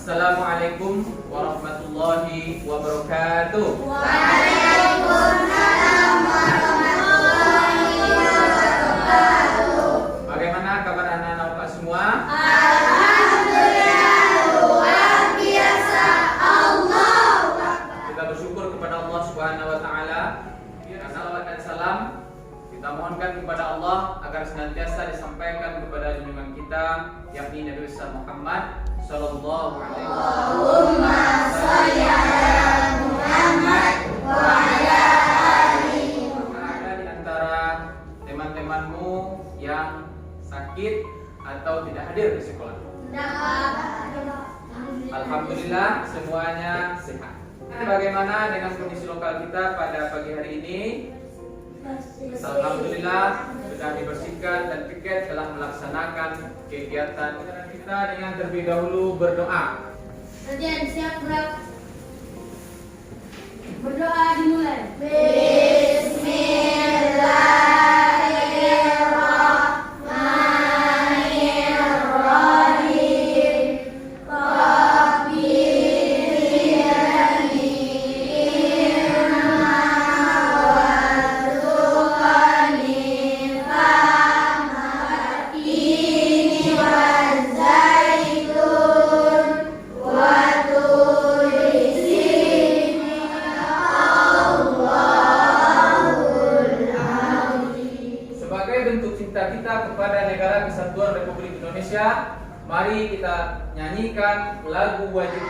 Assalamualaikum warahmatullahi wabarakatuh. Waalaikumsalam warahmatullahi wabarakatuh. Bagaimana kabar anak-anak Bapak semua? Alhamdulillah luar biasa. Allahu Akbar. Kita bersyukur kepada Allah Subhanahu wa taala. Salawat dan salam kita mohonkan kepada Allah agar senantiasa disampaikan kepada junjungan kita yakni Nabi besar Muhammad sallallahu alaihi wasallam. Allahumma shalli ala Muhammad wa ala ali Muhammad. Ada di antara teman-temanmu yang sakit atau tidak hadir di sekolah? Alhamdulillah semuanya sehat. Bagaimana dengan kondisi lokal kita pada pagi hari ini? Alhamdulillah sudah dibersihkan dan piket telah melaksanakan kegiatan kita dengan terlebih dahulu berdoa. Kerjaan siap gerak. Berdoa dimulai. Bismillahirrahmanirrahim. Kepada negara Kesatuan Republik Indonesia, mari kita nyanyikan lagu wajib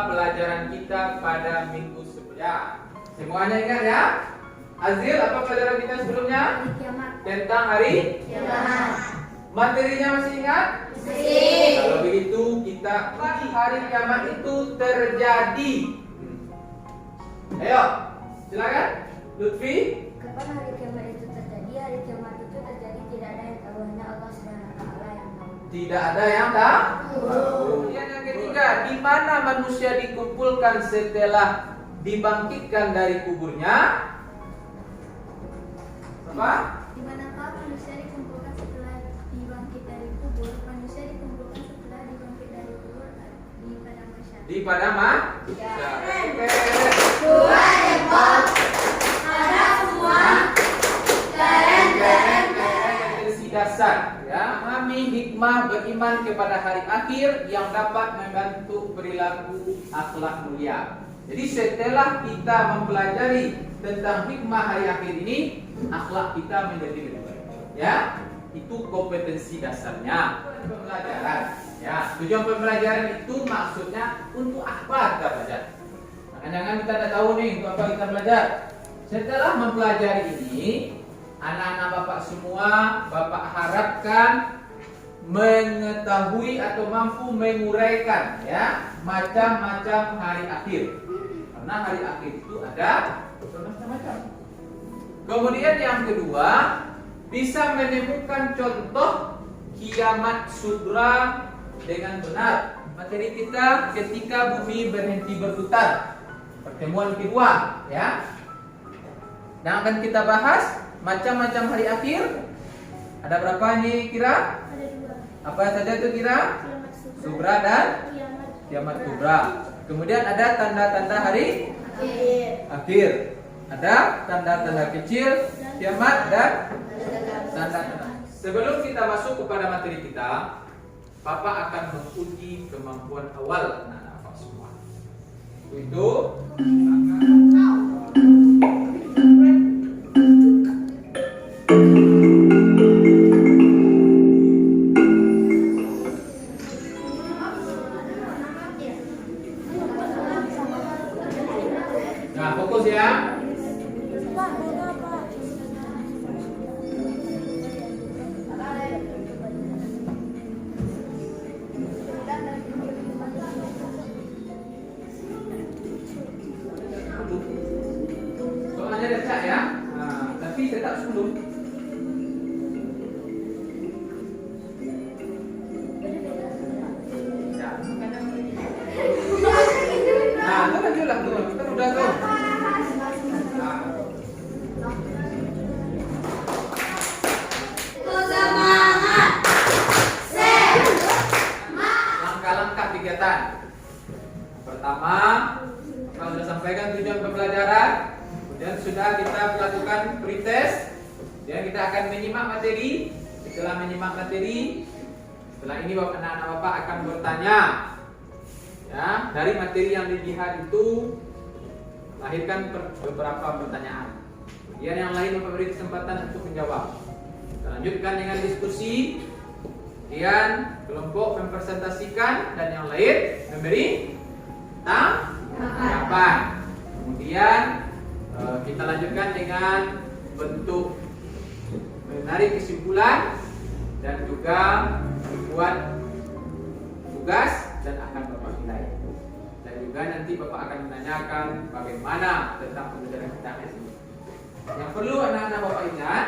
pelajaran kita pada minggu sebelumnya. Semuanya ingat ya? Azil, apa pelajaran kita sebelumnya? Tentang hari Kiamat. Materinya masih ingat? Masih. Kalau begitu kita hari kiamat itu terjadi. Ayo, silakan. Lutfi. Kapan hari kiamat itu terjadi? Hari kiamat itu terjadi tidak ada yang tahu, hanya Allah Subhanahu wa taala yang tahu. Tidak ada yang tahu. Kemudian yang ketiga, di mana manusia dikumpulkan setelah dibangkitkan dari kuburnya? Apa? Di manakah manusia dikumpulkan setelah dibangkit dari kubur? Manusia dikumpulkan setelah dibangkit dari kubur di padang mahsyar. Di padang mahsyar. Oke. Dua ekor. Ada semua. Keren. Dasar ya, memahami hikmah beriman kepada hari akhir yang dapat membantu perilaku akhlak mulia. Jadi setelah kita mempelajari tentang hikmah hari akhir ini, akhlak kita menjadi lebih baik. Ya, itu kompetensi dasarnya. Pembelajaran. Ya, tujuan pembelajaran itu maksudnya untuk apa kita belajar? Jangan kita tidak tahu nih untuk apa kita belajar. Setelah mempelajari ini, anak-anak Bapak semua, Bapak harapkan mengetahui atau mampu menguraikan ya macam-macam hari akhir. Karena hari akhir itu ada macam-macam. Kemudian yang kedua, bisa menemukan contoh kiamat sugra dengan benar. Materi kita ketika bumi berhenti berputar. Pertemuan kedua ya. Dan akan kita bahas macam-macam hari akhir. Ada berapa nih kira? Ada dua. Apa saja itu kira? Kiamat Sugra dan kiamat kubra. Kemudian ada tanda-tanda hari akhir. Ada tanda-tanda kecil kiamat dan tanda-tanda. Sebelum kita masuk kepada materi kita, Bapak akan menguji kemampuan awal anak-anak semua. Itu nah, fokus ya. pertama, kita sudah sampaikan tujuan pembelajaran. Kemudian sudah kita melakukan pretest. Dan kita akan menyimak materi. Setelah menyimak materi, setelah ini anak-anak Bapak akan bertanya. Ya, dari materi yang dilihat itu lahirkan beberapa pertanyaan. Kemudian yang lain Bapak beri kesempatan untuk menjawab. Kita lanjutkan dengan diskusi. Kemudian kelompok mempresentasikan dan yang lain memberi tanggapan. Kemudian kita lanjutkan dengan bentuk menarik kesimpulan dan juga membuat tugas dan akan Bapak nilai. Dan juga nanti Bapak akan menanyakan bagaimana tentang pembelajaran kita ini. Yang perlu anak-anak Bapak ingat,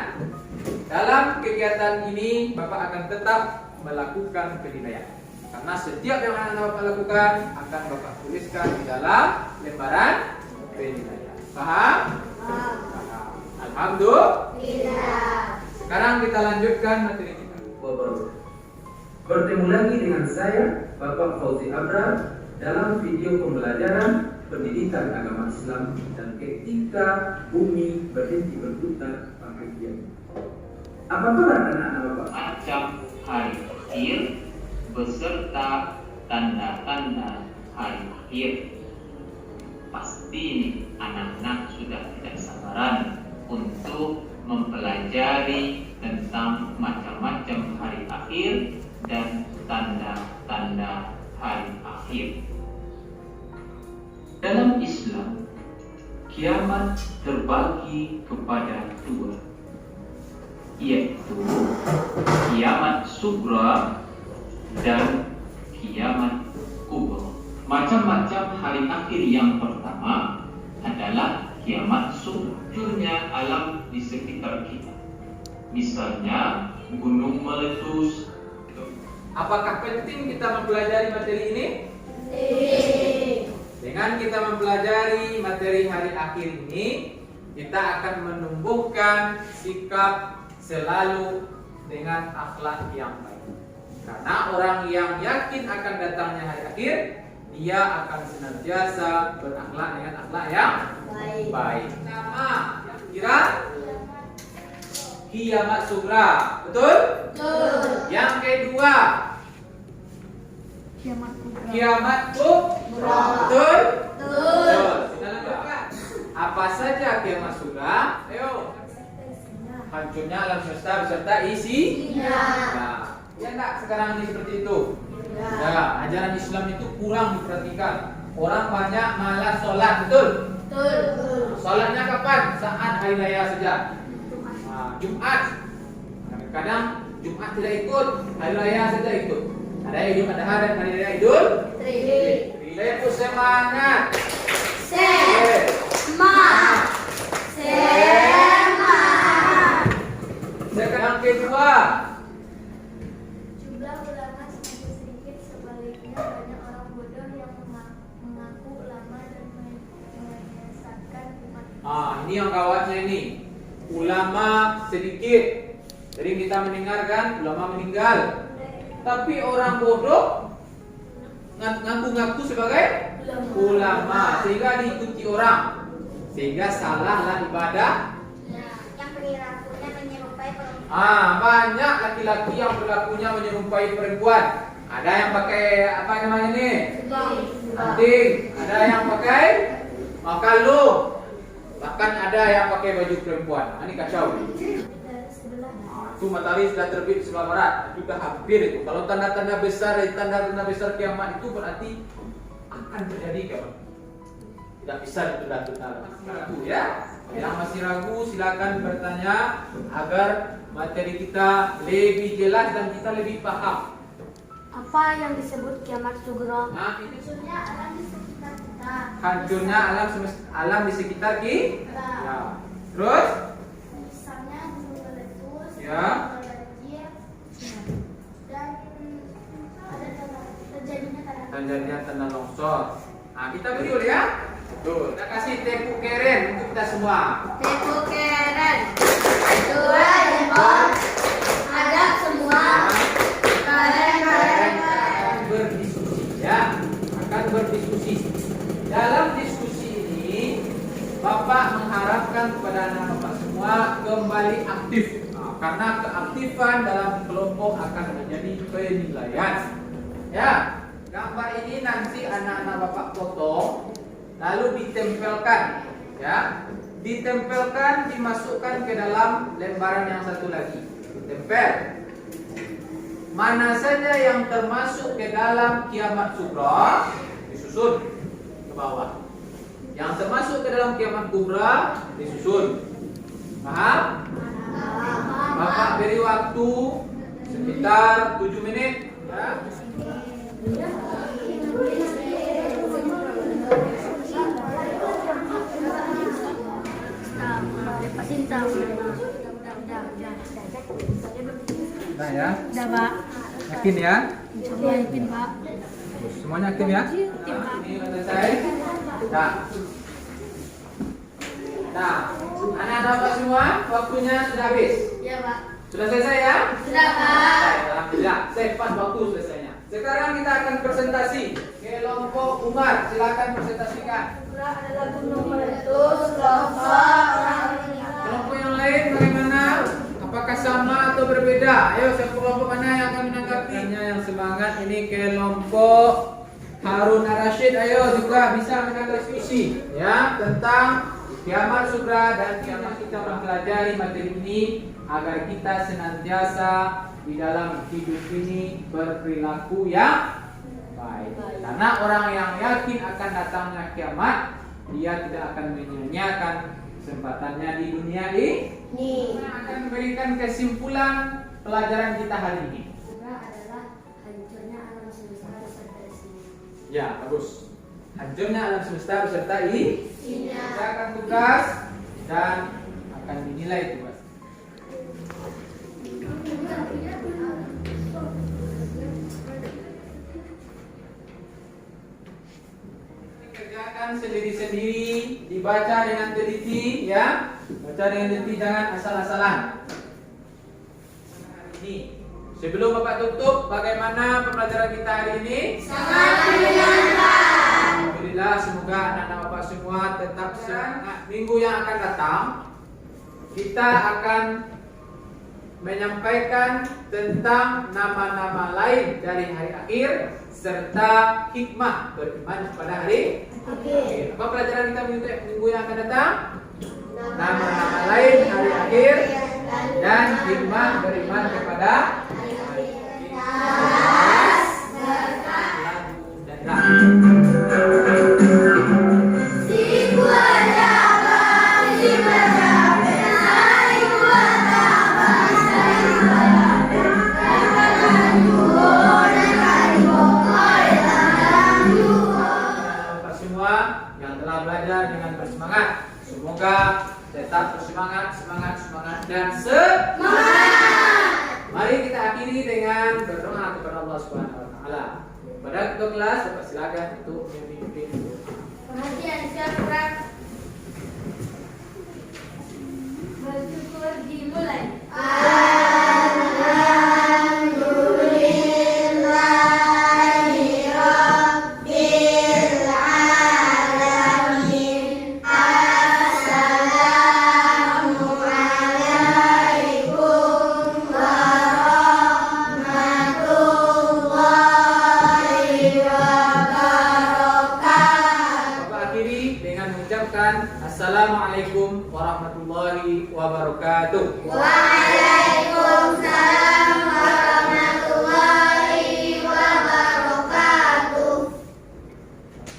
dalam kegiatan ini Bapak akan tetap melakukan penilaian. Karena setiap yang anak-anak Bapak lakukan akan Bapak tuliskan di dalam lembaran penilaian. Paham? Paham. Alhamdulillah. Sekarang kita lanjutkan materi kita. Bertemu lagi dengan saya, Bapak Fauzi Abrar, dalam video pembelajaran pendidikan agama Islam dan ketika bumi berhenti berputar pakai diam. Apa peran anak-anak Bapak? Macam hari akhir beserta tanda-tanda hari akhir. Pasti anak-anak sudah tidak sabaran untuk mempelajari tentang macam-macam hari akhir dan tanda-tanda hari akhir. Dalam Islam, kiamat terbagi kepada dua, yaitu kiamat sugra dan kiamat kubra. Macam-macam hari akhir yang pertama adalah kiamat sugra, hancurnya alam di sekitar kita. Misalnya gunung meletus. Apakah penting kita mempelajari materi ini? Dengan kita mempelajari materi hari akhir ini, kita akan menumbuhkan sikap selalu dengan akhlak yang baik. Karena orang yang yakin akan datangnya hari akhir, dia akan senantiasa berakhlak dengan akhlak yang baik. Nama yang kira kiamat sugra, betul? Betul. Yang kedua, kiamat kubra, betul? Betul. Kita lanjutkan. Apa saja kiamat sugra? Ayo. Hancurnya alam semesta beserta isinya. Nah, ya enggak sekarang ini seperti itu? Ya, ajaran Islam itu kurang diperhatikan. Orang banyak malas sholat, betul? Betul. Sholatnya kapan? Saat hari raya saja. Jumat. Kadang Jumat tidak ikut, hari raya saja ikut. Ada Idul Adha dan hari raya Idul Fitri. Itu semangat. Semangat. Sekarang kedua, Jumlah ulama semakin sedikit, sebaliknya banyak orang bodoh yang mengaku ulama dan menyesatkan umat. ini yang gawatnya ini. Ulama sedikit. Jadi kita mendengarkan ulama meninggal. Tapi orang bodoh ngaku-ngaku sebagai ulama sehingga diikuti orang. Sehingga salahlah ibadah. Yang perilakunya menyerupai perempuan. Banyak laki-laki yang perilakunya menyerupai perempuan. Ada yang pakai apa namanya ini? Anting. Ada yang pakai makalung. Bahkan ada yang pakai baju perempuan. Ini kacau. Itu matahari sudah terbit di sebelah barat. Itu sudah hampir itu. Kalau tanda-tanda besar kiamat itu berarti akan terjadi kiamat. Tidak bisa ditunda-tunda. Ragu ya. Yang masih ragu silakan bertanya agar materi kita lebih jelas dan kita lebih paham. Apa yang disebut kiamat sugra? Nah, ini Hancurnya alam di sekitar kita. hancurnya alam di sekitar kita. Ya. Terus? Misalnya gunung meletus, Ya. banjir, dan ada Terjadinya tanah longsor. Nah, kita beri dulu ya. Betul. Kita kasih tepuk keren untuk kita semua. Tepuk keren. Dua jempol. Hadap semua. Keren. Berdiskusi ya. Akan berdiskusi diskusi. Dalam diskusi ini, Bapak mengharapkan kepada anak Bapak semua kembali aktif. Karena keaktifan dalam kelompok akan menjadi penilaian. Ya, gambar ini nanti anak-anak Bapak potong, lalu ditempelkan. Ya, ditempelkan, dimasukkan ke dalam lembaran yang satu lagi. Tempel. Mana saja yang termasuk ke dalam kiamat sugra disusun ke bawah. Yang termasuk ke dalam kiamat kubra disusun. Paham? Bapak beri waktu sekitar 7 menit. Ya. Nah ya. Udah, Pak. Yakin ya? Yakin, Pak. Semuanya yakin ya? Ini udah selesai. Nah, anak-anak Bapak semua, waktunya sudah habis. Iya, Pak. Sudah selesai ya? Sudah, Pak. Baik, alhamdulillah. Cepat waktu selesainya. Sekarang kita akan presentasi. Kelompok Umar, silakan presentasikan. Adalah gunung meletus, kelompok orang meninggal. Kelompok yang lain bagaimana? Apakah sama atau berbeda? Ayo, kelompok mana yang akan menanggapi? Yang semangat ini kelompok Harun Ar-Rasyid. Ayo juga bisa menanggapi diskusi ya tentang kiamat sugra dan kiamat. Kita mempelajari materi ini agar kita senantiasa di dalam hidup ini berperilaku yang baik. Karena orang yang yakin akan datangnya kiamat, dia tidak akan menyia-nyiakan kesempatannya di dunia ini. Akan memberikan kesimpulan pelajaran kita hari ini. Adalah hancurnya alam semesta beserta isinya. Ya, bagus. Hancurnya alam semesta beserta isinya. Kita akan tugas dan akan dinilai tugas. Kerjakan sendiri-sendiri, dibaca dengan teliti, ya. Baca dengan teliti, jangan asal-asalan. Hari ini, sebelum Bapak tutup, bagaimana pembelajaran kita hari ini? Sangat menyenangkan. Alhamdulillah, semoga anak-anak Bapak semua tetap semangat. Minggu yang akan datang, kita akan menyampaikan tentang nama-nama lain dari hari akhir serta hikmah beriman kepada hari akhir. Apa pelajaran kita minggu yang akan datang? Nama-nama lain hari akhir dan hikmah beriman kepada hari akhir. Semoga tetap bersemangat, semangat dan semangat. Mari kita akhiri dengan berdoa kepada Allah Subhanahu wa taala. Pada ketua kelas, Bapak silakan untuk memimpin. Perhatian siap, bersyukur dimulai. Assalamualaikum warahmatullahi wabarakatuh. Waalaikumsalam.